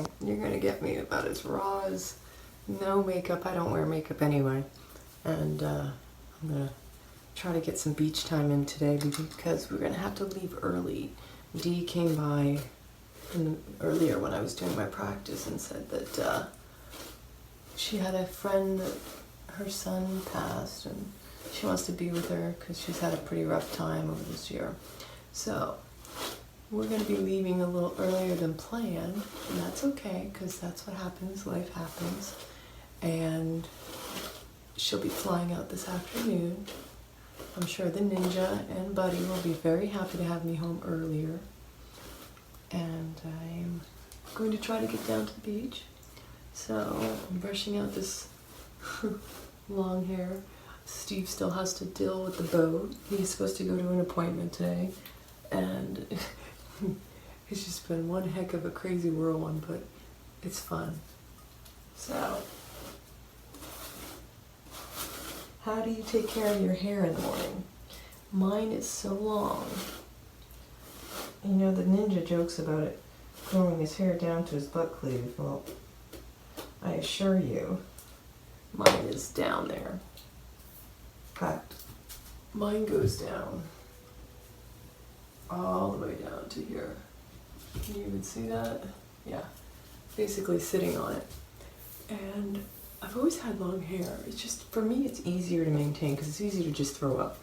morning, you're gonna get me about as raw as no makeup. I don't wear makeup anyway. And I'm gonna try to get some beach time in today because we're gonna have to leave early. Dee came by earlier when I was doing my practice and said that she had a friend that her son passed and she wants to be with her because she's had a pretty rough time over this year. So we're going to be leaving a little earlier than planned, and that's okay because that's what happens, life happens. And she'll be flying out this afternoon. I'm sure the ninja and Buddy will be very happy to have me home earlier. And I'm going to try to get down to the beach. So I'm brushing out this long hair. Steve still has to deal with the boat. He's supposed to go to an appointment today. And it's just been one heck of a crazy whirlwind, but it's fun. So, how do you take care of your hair in the morning? Mine is so long. You know, the ninja jokes about it growing his hair down to his butt cleave. Well, I assure you, mine is down there. In fact, mine goes down all the way down to here. Can you even see that? Yeah, basically sitting on it. And I've always had long hair. It's just, for me, it's easier to maintain because it's easy to just throw up.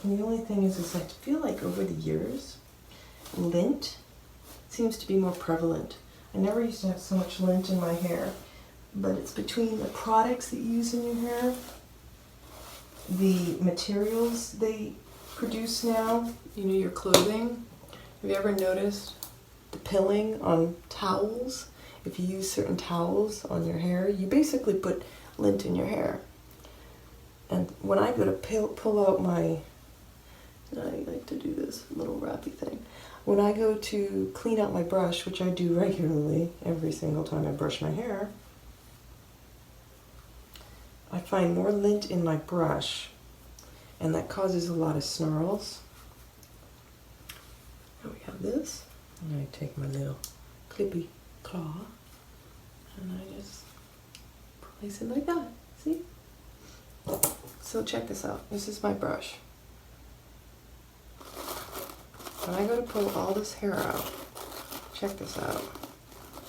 And the only thing is I feel like over the years, lint seems to be more prevalent. I never used to have so much lint in my hair, but it's between the products that you use in your hair, the materials they produce now, you know, your clothing. Have you ever noticed the pilling on towels? If you use certain towels on your hair, you basically put lint in your hair. And when I go to pull out my, I like to do this little wrappy thing. When I go to clean out my brush, which I do regularly every single time I brush my hair, I find more lint in my brush, and that causes a lot of snarls. And we have this, and I take my little clippy claw, and I just place it like that, see? So check this out, this is my brush. When I go to pull all this hair out, check this out.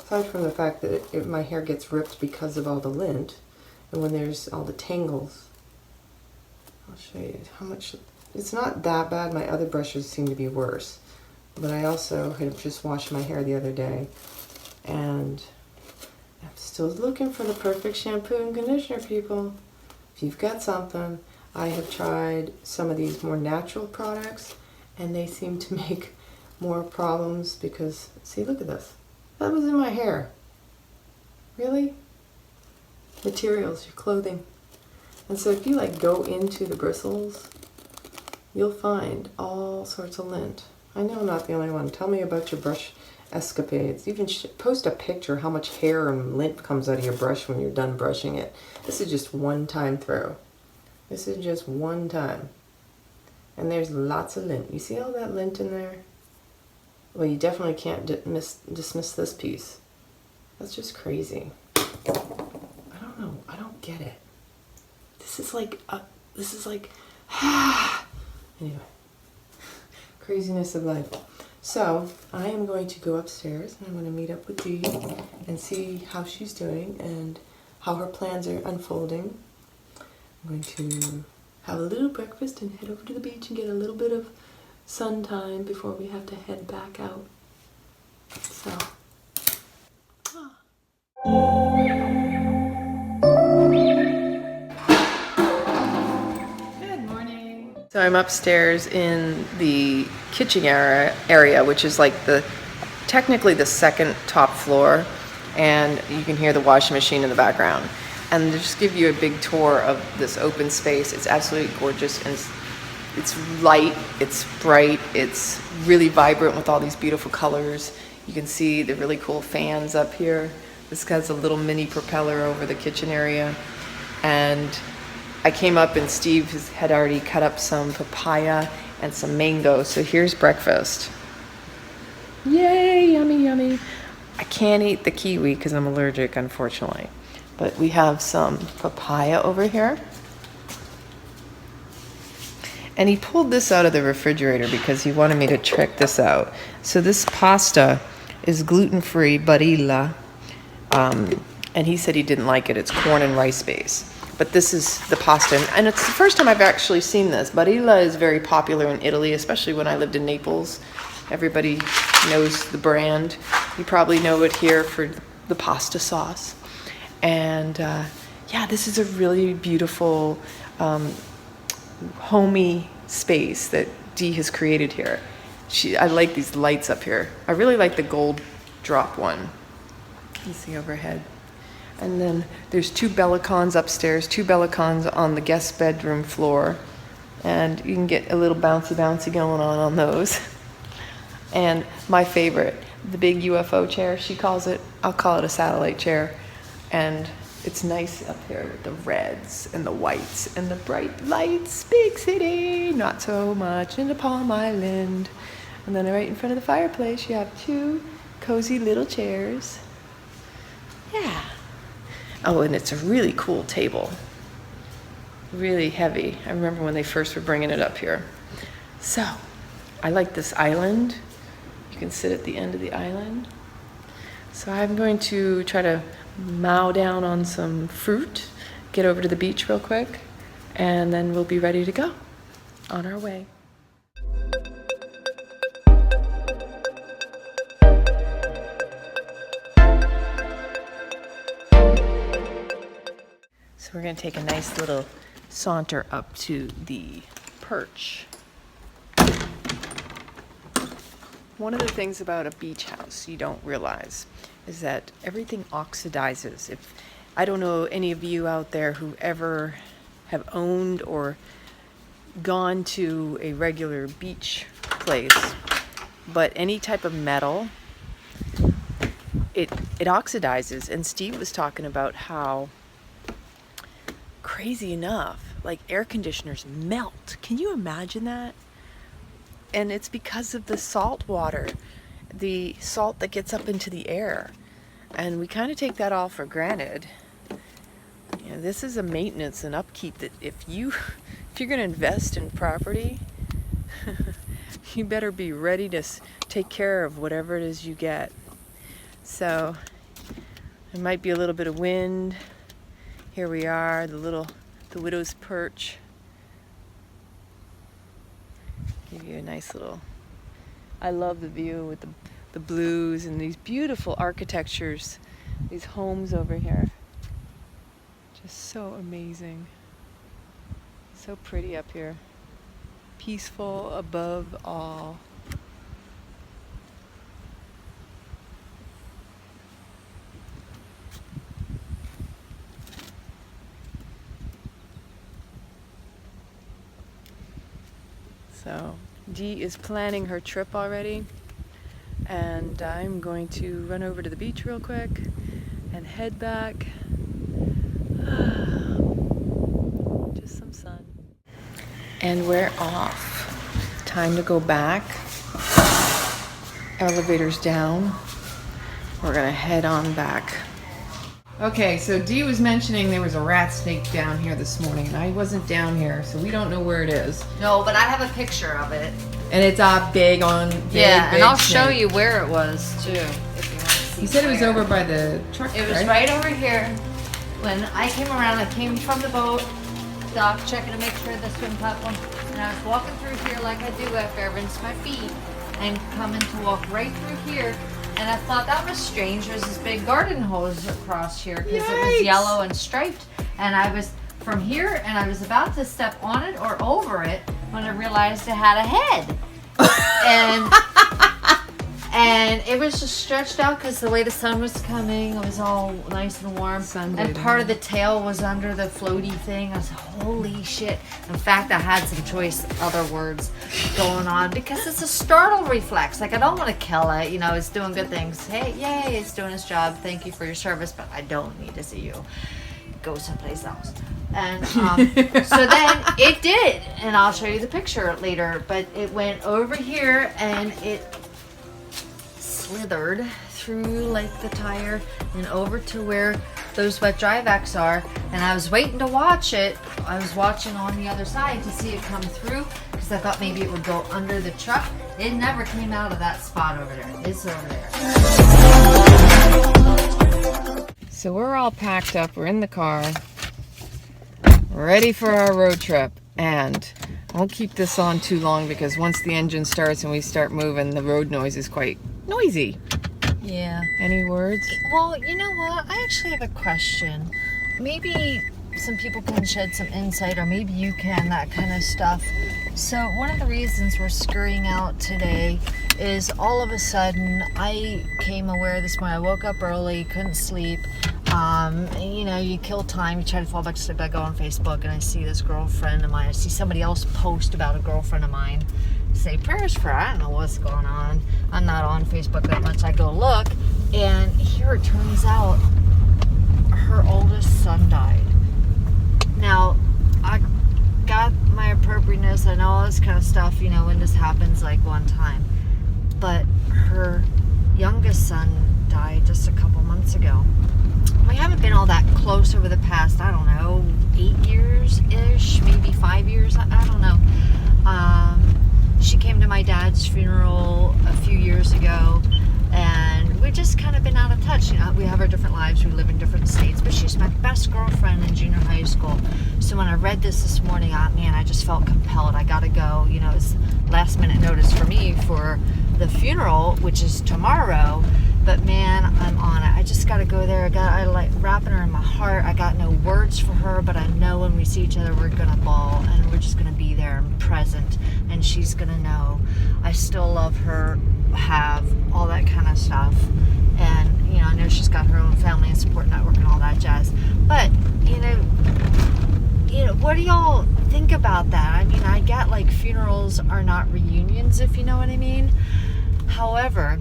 Aside from the fact that my hair gets ripped because of all the lint, and when there's all the tangles, I'll show you how much. It's not that bad. My other brushes seem to be worse. But I also had just washed my hair the other day, and I'm still looking for the perfect shampoo and conditioner, people. If you've got something, I have tried some of these more natural products, and they seem to make more problems because, see, look at this. That was in my hair. Really? Materials, your clothing. And so if you like go into the bristles, you'll find all sorts of lint. I know I'm not the only one. Tell me about your brush escapades. Even post a picture how much hair and lint comes out of your brush when you're done brushing it. This is just one time through. This is just one time. And there's lots of lint. You see all that lint in there? Well, you definitely can't dismiss this piece. That's just crazy. I don't know. I don't get it. This is like, anyway. Craziness of life. So, I am going to go upstairs and I'm going to meet up with Dee and see how she's doing and how her plans are unfolding. I'm going to have a little breakfast and head over to the beach and get a little bit of sun time before we have to head back out. So, Good morning. So I'm upstairs in the kitchen area, which is like technically the second top floor, and you can hear the washing machine in the background. And to just give you a big tour of this open space, it's absolutely gorgeous, and it's light, it's bright, it's really vibrant with all these beautiful colors. You can see the really cool fans up here. This has a little mini propeller over the kitchen area. And I came up and Steve had already cut up some papaya and some mango. So here's breakfast. Yay, yummy, yummy. I can't eat the kiwi because I'm allergic, unfortunately. But we have some papaya over here. And he pulled this out of the refrigerator because he wanted me to check this out. So this pasta is gluten-free, barilla. And he said he didn't like it. It's corn and rice base. But this is the pasta. And it's the first time I've actually seen this. Barilla is very popular in Italy, especially when I lived in Naples. Everybody knows the brand. You probably know it here for the pasta sauce. And yeah, this is a really beautiful, homey space that Dee has created here. I like these lights up here. I really like the gold drop one. You see overhead. And then there's 2 Bellicons upstairs, 2 Bellicons on the guest bedroom floor. And you can get a little bouncy going on those. And my favorite, the big UFO chair, she calls it. I'll call it a satellite chair. And it's nice up here with the reds and the whites and the bright lights. Big city, not so much in the Palm Island. And then right in front of the fireplace, you have 2 cozy little chairs. Yeah. Oh, and it's a really cool table. Really heavy. I remember when they first were bringing it up here. So, I like this island. You can sit at the end of the island. So I'm going to try to mow down on some fruit, get over to the beach real quick, and then we'll be ready to go on our way. So we're going to take a nice little saunter up to the perch. One of the things about a beach house you don't realize is that everything oxidizes. I don't know any of you out there who ever have owned or gone to a regular beach place, but any type of metal, it oxidizes. And Steve was talking about how, crazy enough, like air conditioners melt. Can you imagine that? And it's because of the salt water, the salt that gets up into the air. And we kind of take that all for granted. You know, this is a maintenance and upkeep that if you're going to invest in property, you better be ready to take care of whatever it is you get. So there might be a little bit of wind. Here we are, the widow's perch. Give you a nice little, I love the view with the blues and these beautiful architectures, these homes over here. Just so amazing. So pretty up here. Peaceful above all. So Dee is planning her trip already, and I'm going to run over to the beach real quick and head back. Just some sun. And we're off. Time to go back. Elevator's down. We're gonna head on back. Okay, so Dee was mentioning there was a rat snake down here this morning, and I wasn't down here, so we don't know where it is. No, but I have a picture of it. And it's big, big and I'll snake. show you where it was too, if you want to see. You said it was over by the truck, It was right over here. When I came around, I came from the boat, dock, checking to make sure the swim platform, and I was walking through here like I do after I rinse my feet, and coming to walk right through here. And I thought that was strange. There's this big garden hose across here because it was yellow and striped. And I was from here, and I was about to step on it or over it when I realized it had a head. And it was just stretched out because the way the sun was coming, it was all nice and warm. And part of the tail was under the floaty thing. I was like, holy shit. In fact, I had some choice other words going on because it's a startle reflex. Like, I don't want to kill it. You know, it's doing good things. Hey, yay, it's doing its job. Thank you for your service, but I don't need to see you. Go someplace else. And so then it did. And I'll show you the picture later. But it went over here and it slithered through like the tire and over to where those wet dry vacs are, and I was waiting to watch it. I was watching on the other side to see it come through because I thought maybe it would go under the truck. It never came out of that spot over there. It's over there. So we're all packed up. We're in the car, ready for our road trip, and I won't keep this on too long because once the engine starts and we start moving, the road noise is quite noisy. Yeah. Any words? Well, you know what? I actually have a question. Maybe some people can shed some insight, or maybe you can, that kind of stuff. So one of the reasons we're scurrying out today is all of a sudden I came aware this morning. I woke up early, couldn't sleep. You know, you kill time, you try to fall back to sleep. I go on Facebook and I see this girlfriend of mine. I see somebody else post about a girlfriend of mine. Say prayers for her. I don't know what's going on. I'm not on Facebook that much. I go look, and here it turns out her oldest son died. Now, I got my appropriateness. I know all this kind of stuff, you know, when this happens like one time. But her youngest son died just a couple months ago. We haven't been all that close over the past, I don't know, 8 years-ish, maybe 5 years, I don't know. She came to my dad's funeral a few years ago, and we've just kind of been out of touch. You know, we have our different lives, we live in different states, but she's my best girlfriend in junior high school. So when I read this morning, man, I just felt compelled. I gotta go. You know, it's last minute notice for me for the funeral, which is tomorrow. But man, I'm on it. I just gotta go there. I like wrapping her in my heart. I got no words for her, but I know when we see each other, we're gonna bawl, and we're just gonna be there and present, and she's gonna know I still love her, have all that kind of stuff. And you know, I know she's got her own family and support network and all that jazz. But you know, what do y'all think about that? I mean, I get like funerals are not reunions, if you know what I mean. However,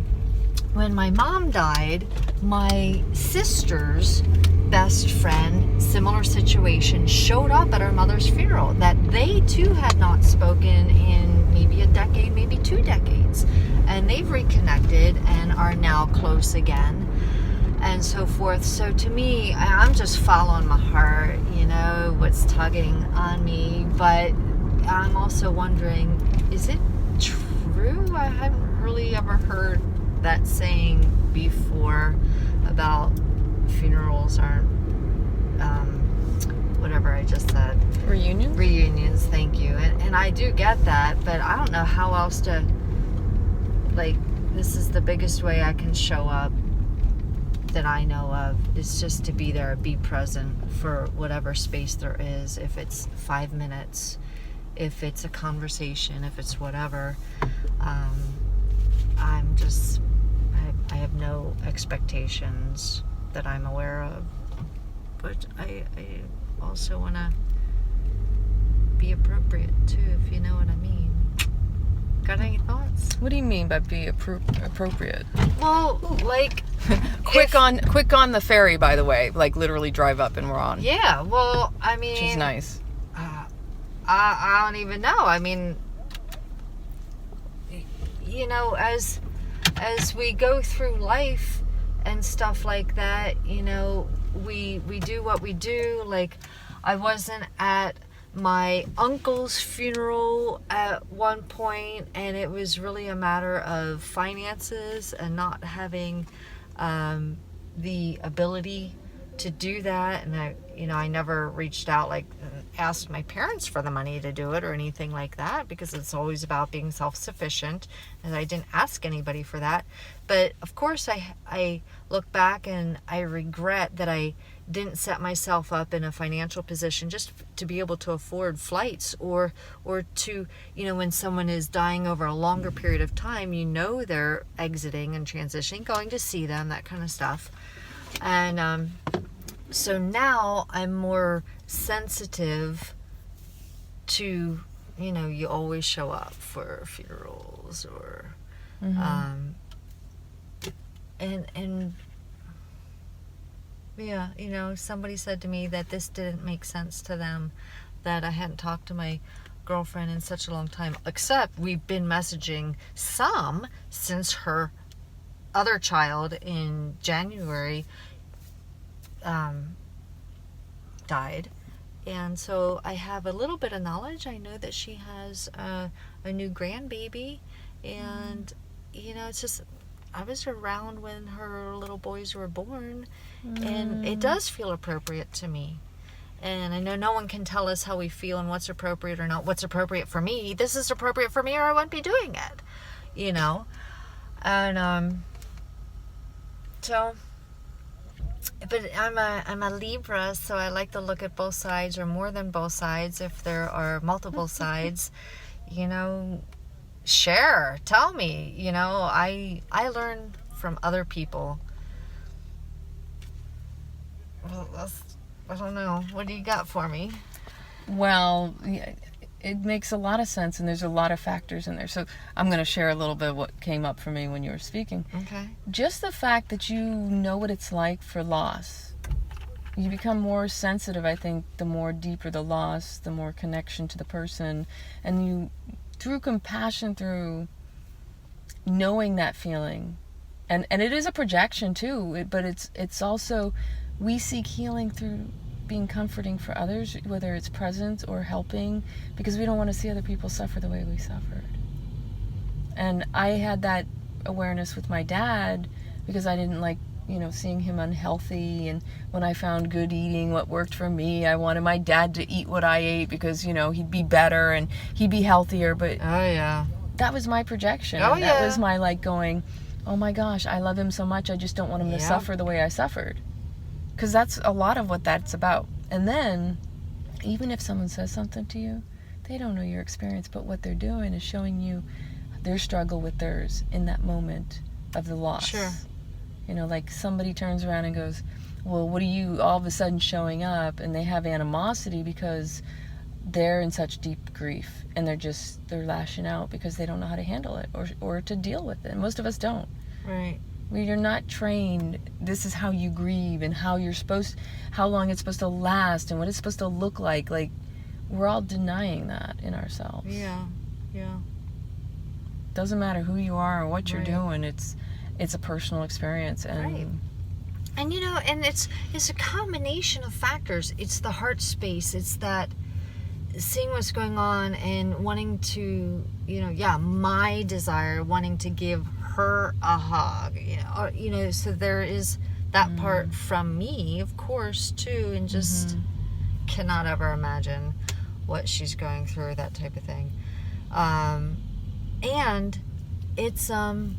when my mom died, my sister's best friend, similar situation, showed up at her mother's funeral that they too had not spoken in maybe a decade, maybe 2 decades. And they've reconnected and are now close again and so forth. So to me, I'm just following my heart, you know, what's tugging on me. But I'm also wondering, is it true? I haven't really ever heard that saying before about funerals aren't whatever I just said. Reunions, thank you. And I do get that, but I don't know how else to, like, this is the biggest way I can show up that I know of, is just to be there, be present for whatever space there is. If it's 5 minutes, if it's a conversation, if it's whatever. I'm just, I have no expectations that I'm aware of, but I also want to be appropriate too, if you know what I mean. Got any thoughts? What do you mean by be appropriate? Well, like quick on the ferry, by the way. Like literally drive up and we're on. Yeah, well, I mean, which is nice. I don't even know. I mean, you know, as we go through life and stuff like that, you know, we do what we do. Like, I wasn't at my uncle's funeral at one point, and it was really a matter of finances and not having the ability to do that. And I never reached out, like, asked my parents for the money to do it or anything like that, because it's always about being self-sufficient, and I didn't ask anybody for that. But of course I look back and I regret that I didn't set myself up in a financial position just to be able to afford flights, or to, you know, when someone is dying over a longer period of time, you know, they're exiting and transitioning, going to see them, that kind of stuff. And so now I'm more sensitive to, you know, you always show up for funerals, or and yeah, you know, somebody said to me that this didn't make sense to them, that I hadn't talked to my girlfriend in such a long time, except we've been messaging some since her other child in January died. And so I have a little bit of knowledge. I know that she has a new grandbaby. And, it's just, I was around when her little boys were born. And it does feel appropriate to me. And I know no one can tell us how we feel and what's appropriate or not. What's appropriate for me. This is appropriate for me or I wouldn't be doing it. And, so... But I'm a Libra, so I like to look at both sides, or more than both sides. If there are multiple sides, share, tell me. I learn from other people. Well, I don't know. What do you got for me? Well, it makes a lot of sense, and there's a lot of factors in there. So I'm going to share a little bit of what came up for me when you were speaking. Okay. Just the fact that you know what it's like for loss. You become more sensitive, I think, the more deeper the loss, the more connection to the person. And you, through compassion, through knowing that feeling, and it is a projection too, but it's also, we seek healing through being comforting for others, whether it's present or helping, because we don't want to see other people suffer the way we suffered. And I had that awareness with my dad because I didn't like, seeing him unhealthy. And when I found good eating, what worked for me, I wanted my dad to eat what I ate because, he'd be better and he'd be healthier. But oh yeah, that was my projection. Oh yeah, that was my going, oh my gosh, I love him so much, I just don't want him to suffer the way I suffered. Because that's a lot of what that's about. And then, even if someone says something to you, they don't know your experience, but what they're doing is showing you their struggle with theirs in that moment of the loss. Sure. Like somebody turns around and goes, well, what are you all of a sudden showing up? And they have animosity because they're in such deep grief and they're lashing out because they don't know how to handle it or to deal with it. And most of us don't. Right. You're not trained. This is how you grieve and how long it's supposed to last and what it's supposed to look like. Like, we're all denying that in ourselves. Yeah. Doesn't matter who you are or what you're doing. It's a personal experience. And right. And and it's a combination of factors. It's the heart space. It's that seeing what's going on and wanting to, my desire, wanting to give her a hug, so there is that part from me, of course, too, and just cannot ever imagine what she's going through, that type of thing. And it's and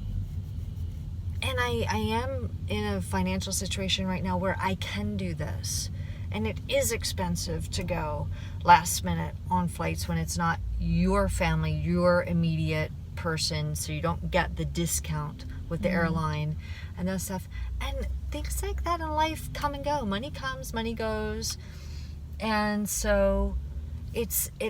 I am in a financial situation right now where I can do this, and it is expensive to go last minute on flights when it's not your family, your immediate person, so you don't get the discount with the airline and that stuff. And things like that in life come and go. Money comes, money goes. And so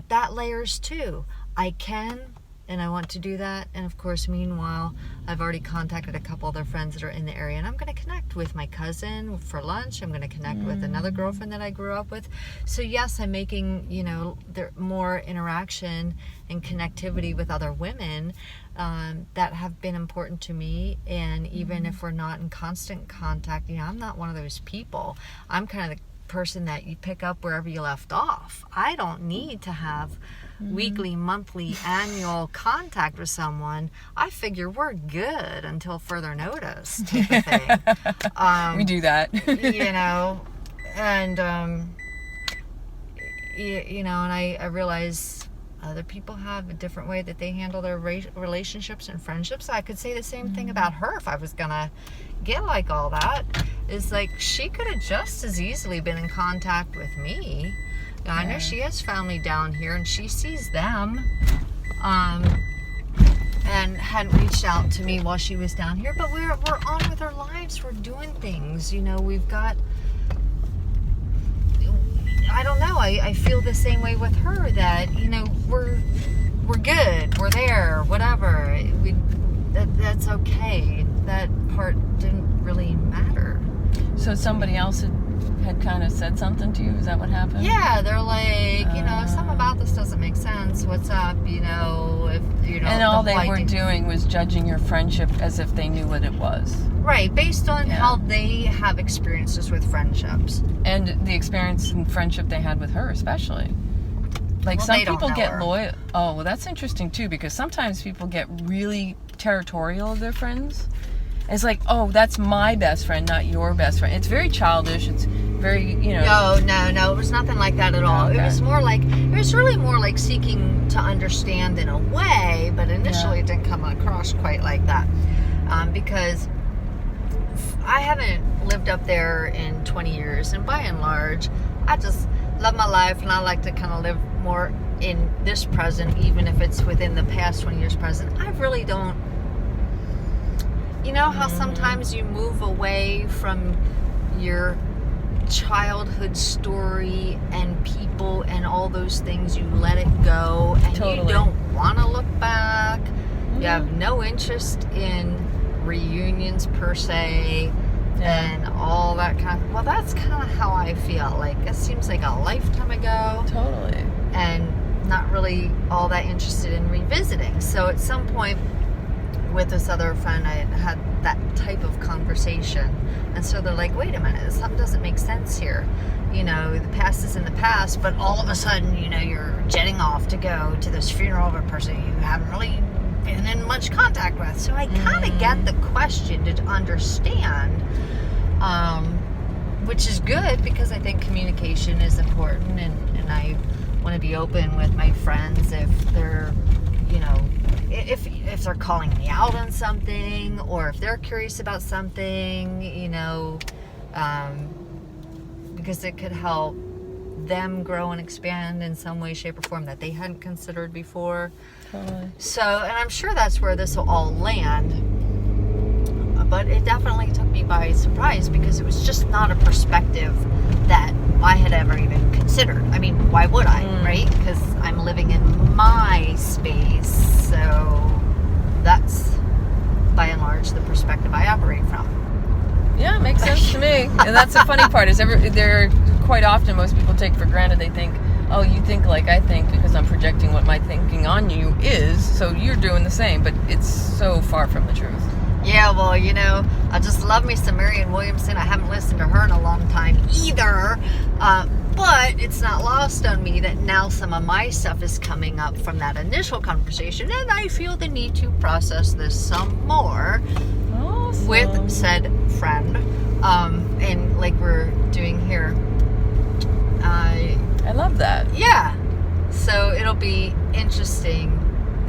that layers too. I can and I want to do that. And of course, meanwhile, I've already contacted a couple other friends that are in the area, and I'm going to connect with my cousin for lunch. I'm going to connect with another girlfriend that I grew up with. So yes, I'm making, there more interaction and connectivity with other women that have been important to me. And even if we're not in constant contact, I'm not one of those people. I'm kind of the person that you pick up wherever you left off. I don't need to have weekly, monthly, annual contact with someone. I figure we're good until further notice, type of thing. We do that. And and I realize other people have a different way that they handle their relationships and friendships. I could say the same thing about her if I was gonna get like all that. It's like she could have just as easily been in contact with me. Now, I know she has family down here and she sees them, and hadn't reached out to me while she was down here, but we're on with our lives. We're doing things, we've got, I don't know, I feel the same way with her that, we're good, we're there, whatever, that's okay. That part didn't really matter. So somebody else had kind of said something to you? Is that what happened? Yeah, they're like, something about this doesn't make sense. What's up? If and all the they were doing was judging your friendship as if they knew what it was. Right, based on how they have experiences with friendships. And the experience and friendship they had with her, especially. Like, some people get loyal. Oh, well, that's interesting, too, because sometimes people get really territorial of their friends. It's like, oh, that's my best friend, not your best friend. It's very childish. It's very, No, it was nothing like that at all. Okay. It was really more like seeking to understand in a way, but initially it didn't come across quite like that. Because I haven't lived up there in 20 years, and by and large, I just love my life, and I like to kind of live more in this present, even if it's within the past 20 years present. I really don't. You know how sometimes you move away from your childhood story and people and all those things, you let it go, and you don't want to look back. You have no interest in reunions per se, and all that kind of. Well, that's kind of how I feel. Like, it seems like a lifetime ago. Totally. And not really all that interested in revisiting. So at some point, with this other friend, I had that type of conversation, and so they're like, wait a minute, something doesn't make sense here. The past is in the past, but all of a sudden, you're jetting off to go to this funeral of a person you haven't really been in much contact with. So I kind of get the question to understand, which is good, because I think communication is important, and I want to be open with my friends if they're, if they're calling me out on something, or if they're curious about something, because it could help them grow and expand in some way, shape, or form that they hadn't considered before. Totally. So, and I'm sure that's where this will all land. But it definitely took me by surprise, because it was just not a perspective that I had ever even considered. I mean, why would I, right? Because I'm living in my space, so that's, by and large, the perspective I operate from. Yeah, it makes sense to me. And that's the funny part, is they're quite often, most people take for granted, they think, oh, you think like I think because I'm projecting what my thinking on you is, so you're doing the same, but it's so far from the truth. Yeah, well, I just love me some Marianne Williamson. I haven't listened to her in a long time either. But it's not lost on me that now some of my stuff is coming up from that initial conversation, and I feel the need to process this some more with said friend. And like we're doing here. I love that. Yeah. So it'll be interesting,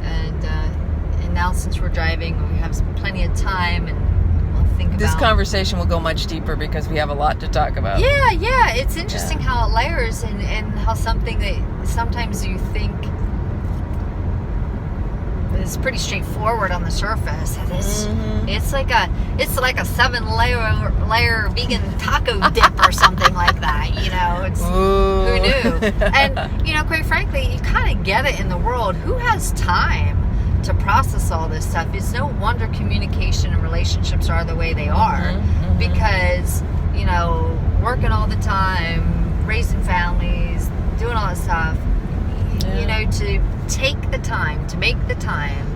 and now since we're driving, we have plenty of time, and we'll think about... This conversation will go much deeper because we have a lot to talk about. Yeah. It's interesting how it layers, and how something that sometimes you think is pretty straightforward on the surface. It's like a 7-layer vegan taco dip or something like that. It's who knew? And quite frankly, you kind of get it in the world. Who has time to process all this stuff? It's no wonder communication and relationships are the way they are, because working all the time, raising families, doing all that stuff, to take the time, to make the time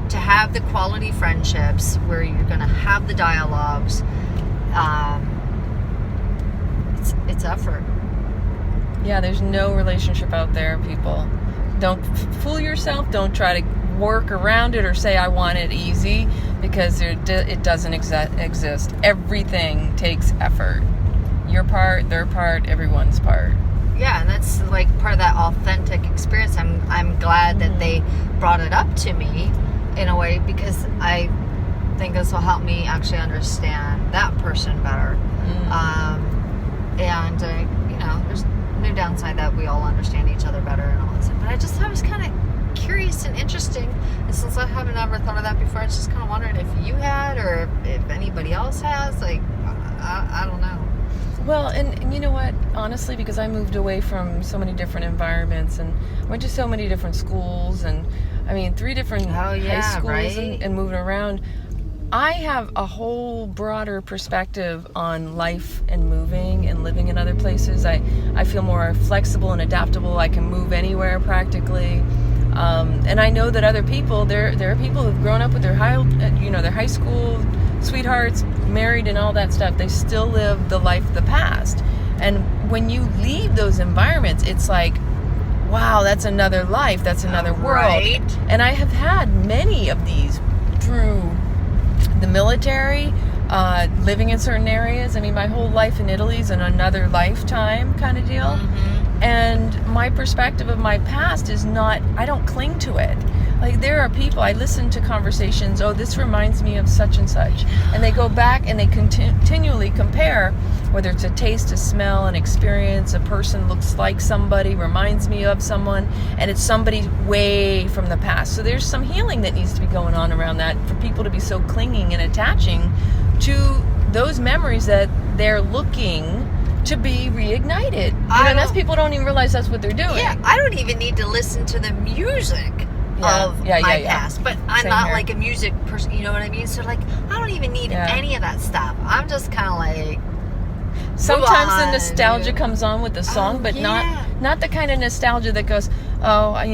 to have the quality friendships where you're going to have the dialogues, it's effort. Yeah, there's no relationship out there, people. Don't fool yourself. Don't try to work around it or say I want it easy, because it doesn't exist. Everything takes effort. Your part, their part, everyone's part. Yeah, and that's like part of that authentic experience. I'm glad that they brought it up to me in a way, because I think this will help me actually understand that person better. And there's no downside that we all understand each other better and all that stuff. But I was kind of curious and interesting, and since I haven't ever thought of that before, I was just kind of wondering if you had, or if anybody else has. Like, I don't know. Well, and you know what? Honestly, because I moved away from so many different environments and went to so many different schools, and 3 different high schools, right? and moving around, I have a whole broader perspective on life and moving and living in other places. I feel more flexible and adaptable. I can move anywhere practically. And I know that other people, there are people who've grown up with their high school sweethearts, married and all that stuff. They still live the life of the past. And when you leave those environments, it's like, wow, that's another life, that's another world. Right. And I have had many of these through the military, living in certain areas. I mean, my whole life in Italy is in another lifetime kind of deal. And my perspective of my past is not, I don't cling to it. Like, there are people, I listen to conversations, oh, this reminds me of such and such. And they go back and they continually compare, whether it's a taste, a smell, an experience, a person looks like somebody, reminds me of someone, and it's somebody way from the past. So there's some healing that needs to be going on around that for people to be so clinging and attaching to those memories that they're looking to be reignited. That's people don't even realize that's what they're doing. Yeah, I don't even need to listen to the music of my past, but I'm Same not here. like a music person, you know what I mean? So like, I don't even need any of that stuff. I'm just kind of like, sometimes the on, nostalgia dude. comes on with the song, but yeah. not the kind of nostalgia that goes, oh, I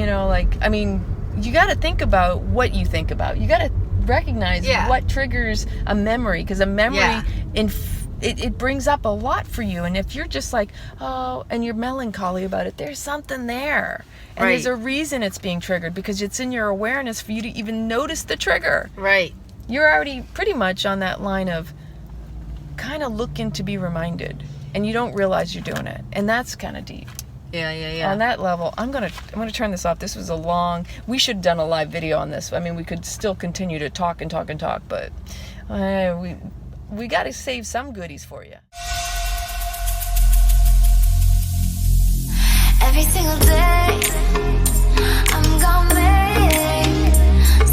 mean, you got to think about what you think about. You got to recognize what triggers a memory, because a memory it brings up a lot for you. And if you're just like, oh, and you're melancholy about it, there's something there. And there's a reason it's being triggered, because it's in your awareness for you to even notice the trigger. Right. You're already pretty much on that line of kind of looking to be reminded, and you don't realize you're doing it. And that's kind of deep. Yeah. On that level, I'm gonna turn this off. This was we should have done a live video on this. I mean, we could still continue to talk, but we got to save some goodies for you. Every single day, I'm gonna make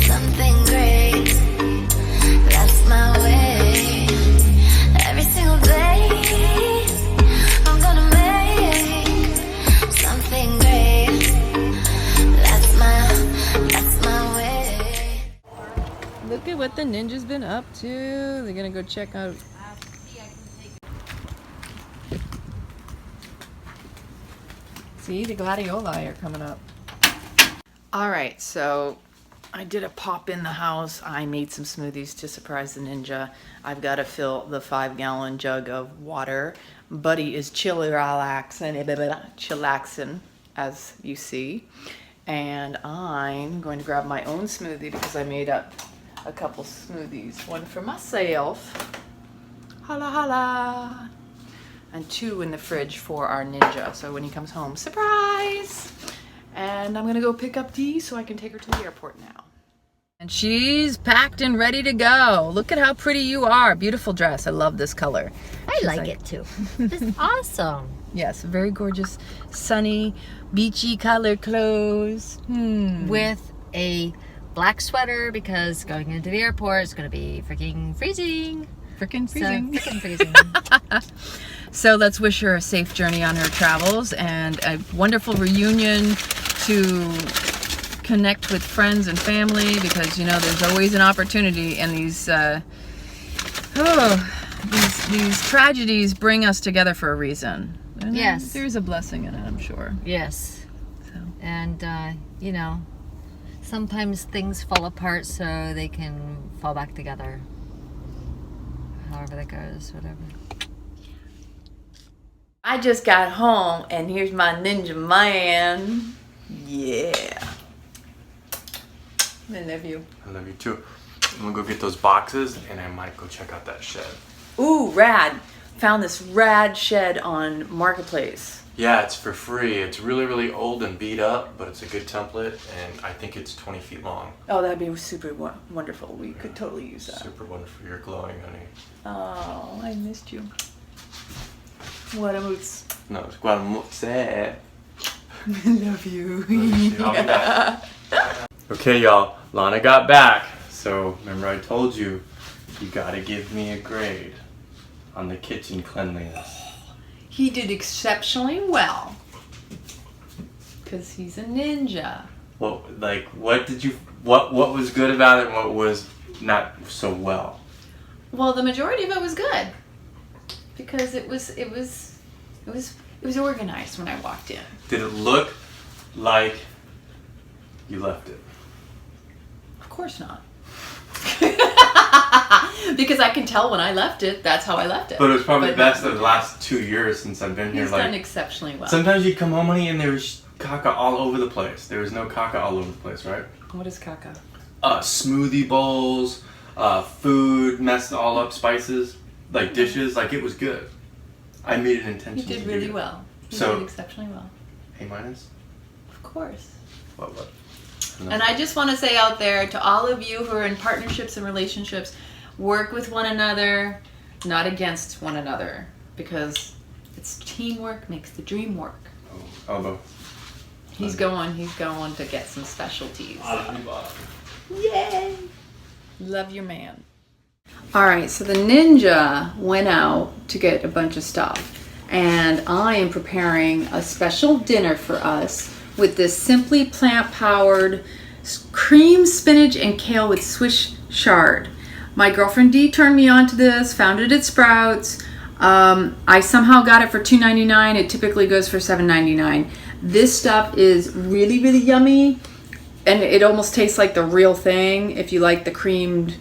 something great. That's my way. Every single day, I'm gonna make something great. That's my way. Look at what the ninja's been up to. They're gonna go check out. See, the gladioli are coming up. All right, so I did a pop in the house. I made some smoothies to surprise the ninja. I've got to fill the 5-gallon jug of water. Buddy is chillaxing, as you see. And I'm going to grab my own smoothie because I made up a couple smoothies. One for myself, holla holla, and 2 in the fridge for our ninja. So when he comes home, surprise! And I'm gonna go pick up Dee so I can take her to the airport now. And she's packed and ready to go. Look at how pretty you are. Beautiful dress. I love this color. I like it too. It's awesome. Yes, very gorgeous, sunny, beachy colored clothes. With a black sweater, because going into the airport is going to be freaking freezing. Freaking freezing. So, freaking freezing. So let's wish her a safe journey on her travels and a wonderful reunion to connect with friends and family, because there's always an opportunity, and these tragedies bring us together for a reason. And Yes. there's a blessing in it, I'm sure. Yes. So. And, sometimes things fall apart so they can fall back together. However that goes, whatever. I just got home, and here's my ninja man. Yeah. I love you. I love you too. I'm gonna go get those boxes, and I might go check out that shed. Ooh, rad. Found this rad shed on Marketplace. Yeah, it's for free. It's really, really old and beat up, but it's a good template, and I think it's 20 feet long. Oh, that'd be super wonderful. We could totally use that. Super wonderful. You're glowing, honey. Oh, I missed you. What a moots. No, it's guadalupe. Love you. I'll be back. Okay, y'all. Lana got back. So, remember I told you, you gotta give me a grade on the kitchen cleanliness. He did exceptionally well. Because he's a ninja. What was good about it and what was not so well? Well, the majority of it was good because it was organized when I walked in. Did it look like you left it? Of course not. Because I can tell when I left it, that's how I left it. But it was probably But the best of the last 2 years since I've been here. He's Like, done exceptionally well. sometimes you'd come home, honey, and there was caca all over the place. There was no caca all over the place, right? What is caca? Smoothie bowls, food messed all up, spices, like dishes. Like, it was good. I made an intention. He did to do really it. well. He So- did exceptionally well. A minus. Of course. What? And I just want to say out there to all of you who are in partnerships and relationships, work with one another, not against one another, because it's teamwork makes the dream work. Oh, elbow. He's going to get some specialties. Yay! Love your man. All right, so the ninja went out to get a bunch of stuff, and I am preparing a special dinner for us with this simply plant-powered cream spinach and kale with Swiss chard. My girlfriend Dee turned me on to this, found it at Sprouts. I somehow got it for $2.99. It typically goes for $7.99. This stuff is really, really yummy, and it almost tastes like the real thing if you like the creamed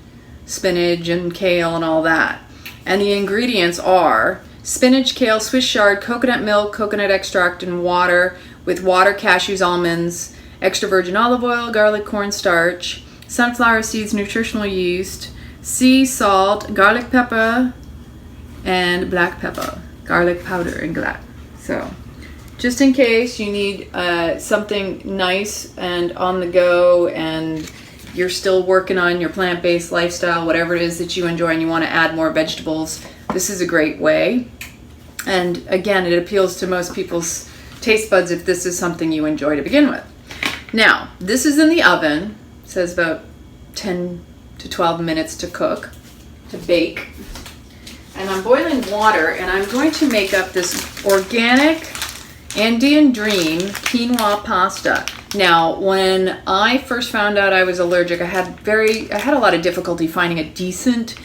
spinach and kale and all that. And the ingredients are spinach, kale, Swiss chard, coconut milk, coconut extract, and water with water, cashews, almonds, extra virgin olive oil, garlic, cornstarch, sunflower seeds, nutritional yeast, sea salt, garlic pepper, and black pepper, garlic powder and glass. So just in case you need something nice and on the go and you're still working on your plant-based lifestyle, whatever it is that you enjoy, and you want to add more vegetables, this is a great way. And again, it appeals to most people's taste buds if this is something you enjoy to begin with. Now, this is in the oven. It says about 10 to 12 minutes to cook, to bake. And I'm boiling water, and I'm going to make up this organic Indian Dream quinoa pasta. Now, when I first found out I was allergic, I had a lot of difficulty finding a decent,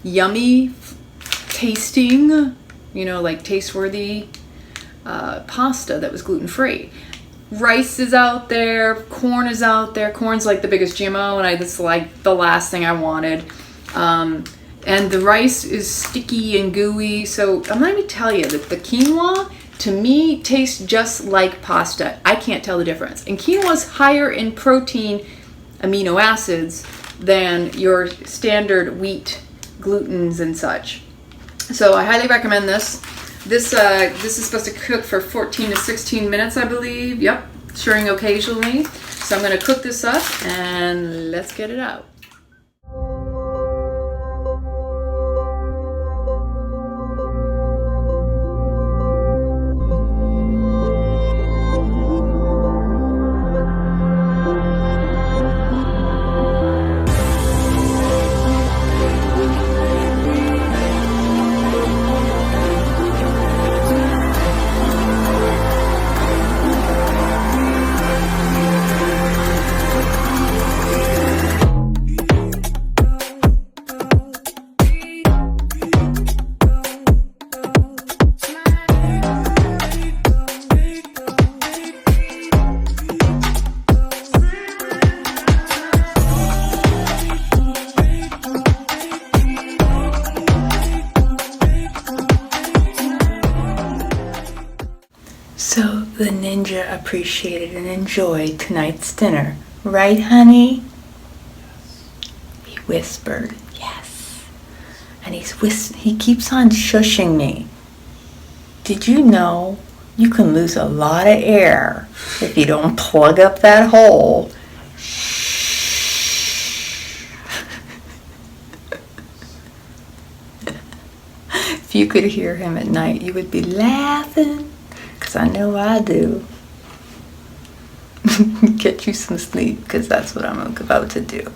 yummy tasting, like taste-worthy pasta that was gluten-free. Rice is out there, corn is out there. Corn's like the biggest GMO, and that's like the last thing I wanted. And the rice is sticky and gooey, so I'm going to tell you that the quinoa, to me, tastes just like pasta. I can't tell the difference. And quinoa's higher in protein amino acids than your standard wheat glutens and such. So I highly recommend this. This is supposed to cook for 14 to 16 minutes, I believe. Yep, stirring occasionally. So I'm going to cook this up and let's get it out. So the ninja appreciated and enjoyed tonight's dinner, right, honey? He whispered, yes. And he keeps on shushing me. Did you know you can lose a lot of air if you don't plug up that hole? If you could hear him at night, you would be laughing. Because I know I do. Get you some sleep, because that's what I'm about to do.